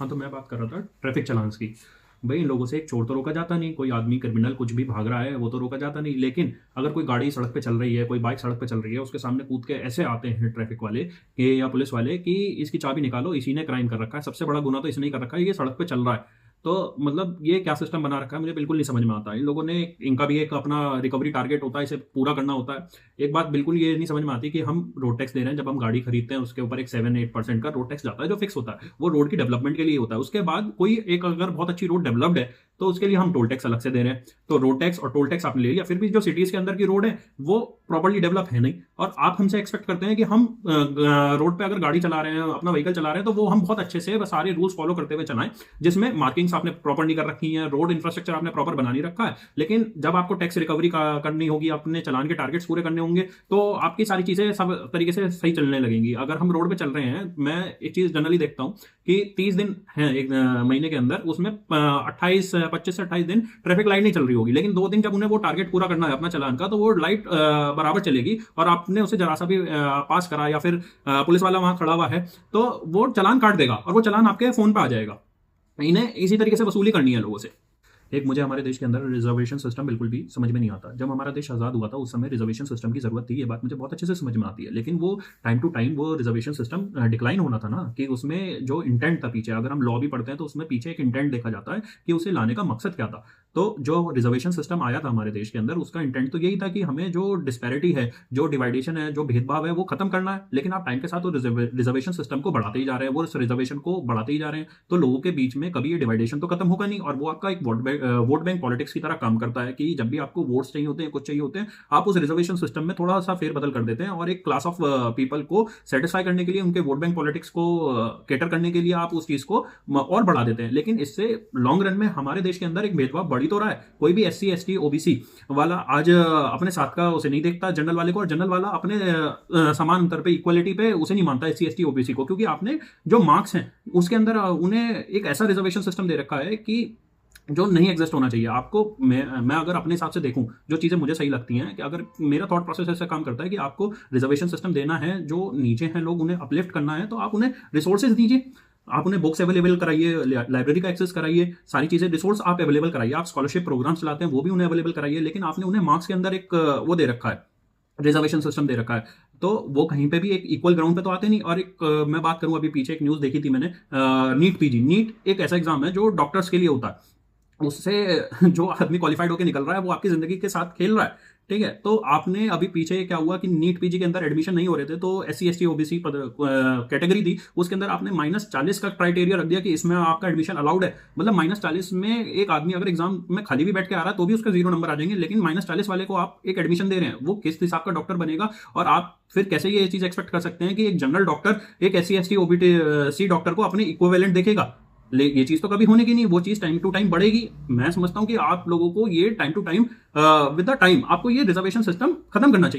हाँ, तो मैं बात कर रहा था ट्रैफिक चालान्स की। भई इन लोगों से एक चोर तो रोका जाता नहीं, कोई आदमी क्रिमिनल कुछ भी भाग रहा है वो तो रोका जाता नहीं। लेकिन अगर कोई गाड़ी सड़क पे चल रही है, कोई बाइक सड़क पे चल रही है, उसके सामने कूद के ऐसे आते हैं ट्रैफिक वाले कि या पुलिस वाले कि इसकी चाबी निकालो, इसी ने क्राइम कर रखा है, सबसे बड़ा गुना तो इसने ही कर रखा है, ये सड़क पे चल रहा है। तो मतलब ये क्या सिस्टम बना रखा है मुझे बिल्कुल नहीं समझ में आता। इन लोगों ने इनका भी एक अपना रिकवरी टारगेट होता है, इसे पूरा करना होता है। एक बात बिल्कुल ये नहीं समझ में आती कि हम रोड टैक्स दे रहे हैं, जब हम गाड़ी खरीदते हैं उसके ऊपर एक 7-8% का रोड टैक्स जाता है जो फिक्स होता है, वो रोड की डेवलपमेंट के लिए होता है। उसके बाद कोई एक अगर बहुत अच्छी रोड डेवलप्ड है तो उसके लिए हम टोल टैक्स अलग से दे रहे हैं। तो रोड टैक्स और टोल टैक्स आपने ले लिया, फिर भी जो सिटीज के अंदर की रोड है वो प्रॉपर्ली डेवलप है नहीं, और आप हमसे एक्सपेक्ट करते हैं कि हम रोड पे अगर गाड़ी चला रहे हैं, अपना व्हीकल चला रहे हैं, तो वो हम बहुत अच्छे से सारे रूल्स फॉलो करते हुए चलाएं, जिसमें मार्किंग्स आपने प्रॉपर नहीं कर रखी है, रोड इंफ्रास्ट्रक्चर आपने प्रॉपर बना नहीं रखा है। लेकिन जब आपको टैक्स रिकवरी करनी होगी, अपने चलान के टारगेट्स पूरे करने होंगे, तो आपकी सारी चीजें सब तरीके से सही चलने लगेंगी। अगर हम रोड पे चल रहे हैं, मैं एक चीज जनरली देखता हूं कि 30 दिन है एक महीने के अंदर, उसमें 25 से 28 दिन ट्रैफिक लाइट नहीं चल रही होगी, लेकिन 2 दिन जब उन्हें वो टारगेट पूरा करना है अपना चलान का, तो वो लाइट बराबर चलेगी, और आपने उसे जरा सा भी पास करा या फिर पुलिस वाला वहां खड़ा हुआ है तो वो चलान काट देगा और वो चलान आपके फोन पे आ जाएगा। इन्हें इसी तरीके से वसूली करनी है लोगों से। एक मुझे हमारे देश के अंदर रिजर्वेशन सिस्टम बिल्कुल भी समझ में नहीं आता। जब हमारा देश आज़ाद हुआ था उस समय रिजर्वेशन सिस्टम की जरूरत थी, ये बात मुझे बहुत अच्छे से समझ में आती है। लेकिन वो टाइम टू टाइम वो रिजर्वेशन सिस्टम डिक्लाइन होना था ना, कि उसमें जो इंटेंट था पीछे, अगर हम लॉ भी पढ़ते हैं तो उसमें पीछे एक इंटेंट देखा जाता है कि उसे लाने का मकसद क्या था। तो जो रिजर्वेशन सिस्टम आया था हमारे देश के अंदर, उसका इंटेंट तो यही था कि हमें जो डिस्पैरिटी है, जो डिवाइडेशन है, जो भेदभाव है, वो खत्म करना है। लेकिन आप टाइम के साथ रिजर्वेशन सिस्टम को बढ़ाते ही जा रहे हैं, वो रिजर्वेशन को बढ़ाते ही जा रहे हैं, तो लोगों के बीच में कभी ये डिवाइडेशन तो खत्म होगा नहीं, और वो आपका एक वोट बैंक पॉलिटिक्स की तरह काम करता है कि जब भी आपको वोट्स चाहिए होते हैं, कुछ चाहिए होते हैं, आप उस रिजर्वेशन सिस्टम में थोड़ा सा फेरबदल कर देते हैं, और एक क्लास ऑफ पीपल को सेटिस्फाई करने के लिए, उनके वोट बैंक पॉलिटिक्स को कैटर करने के लिए आप उस चीज को और बढ़ा देते हैं। लेकिन इससे लॉन्ग रन में हमारे देश के अंदर एक भेदभाव बढ़ी तो रहा है। कोई भी SC ST OBC वाला आज अपने साथ का उसे नहीं देखता जनरल वाले को, और जनरल वाला अपने समान अंतर पे, इक्वलिटी पे उसे नहीं मानता SC ST OBC को, क्योंकि आपने जो मार्क्स हैं उसके अंदर उन्हें एक ऐसा रिजर्वेशन सिस्टम दे रखा है कि जो नहीं एग्जिस्ट होना चाहिए। आपको मैं अगर अपने हिसाब से देखूं, जो चीजें मुझे सही लगती हैं, कि अगर मेरा थॉट प्रोसेस ऐसे काम करता है कि आपको रिजर्वेशन सिस्टम देना है, जो नीचे हैं लोग उन्हें अपलिफ्ट करना है, तो आप उन्हें रिसोर्सेज दीजिए, आप उन्हें बुक्स अवेलेबल कराइए, लाइब्रेरी का एक्सेस कराइए, सारी चीजें रिसोर्स आप अवेलेबल कराइए, आप स्कॉलरशिप प्रोग्राम चलाते हैं वो भी उन्हें अवेलेबल कराइए। लेकिन आपने उन्हें मार्क्स के अंदर एक वो दे रखा है, रिजर्वेशन सिस्टम दे रखा है, तो वो कहीं पे भी एक इक्वल ग्राउंड पे तो आते नहीं। और एक मैं बात करूं, अभी पीछे एक न्यूज देखी थी मैंने, नीट PG, नीट एक ऐसा एग्जाम है जो डॉक्टर्स के लिए होता है, उससे जो आदमी क्वालिफाइड होकर निकल रहा है वो आपकी जिंदगी के साथ खेल रहा है। ठीक है, तो आपने अभी पीछे क्या हुआ कि नीट PG के अंदर एडमिशन नहीं हो रहे थे, तो SC ST OBC कैटेगरी थी, उसके अंदर आपने -40 का क्राइटेरिया रख दिया कि इसमें आपका एडमिशन अलाउड है। मतलब -40 में एक आदमी अगर एग्जाम में खाली भी बैठ के आ रहा है तो भी उसका 0 नंबर आ जाएंगे, लेकिन -40 वाले को आप एक एडमिशन दे रहे हैं, वो किस हिसाब का डॉक्टर बनेगा। और आप फिर कैसे ये चीज एक्सपेक्ट कर सकते हैं कि एक जनरल डॉक्टर एक SC ST OBC डॉक्टर को अपने इक्विवेलेंट देखेगा। ये चीज तो कभी होने की नहीं, वो चीज टाइम टू टाइम बढ़ेगी। मैं समझता हूं कि आप लोगों को ये time to time with the time आपको ये रिजर्वेशन सिस्टम खत्म करना चाहिए।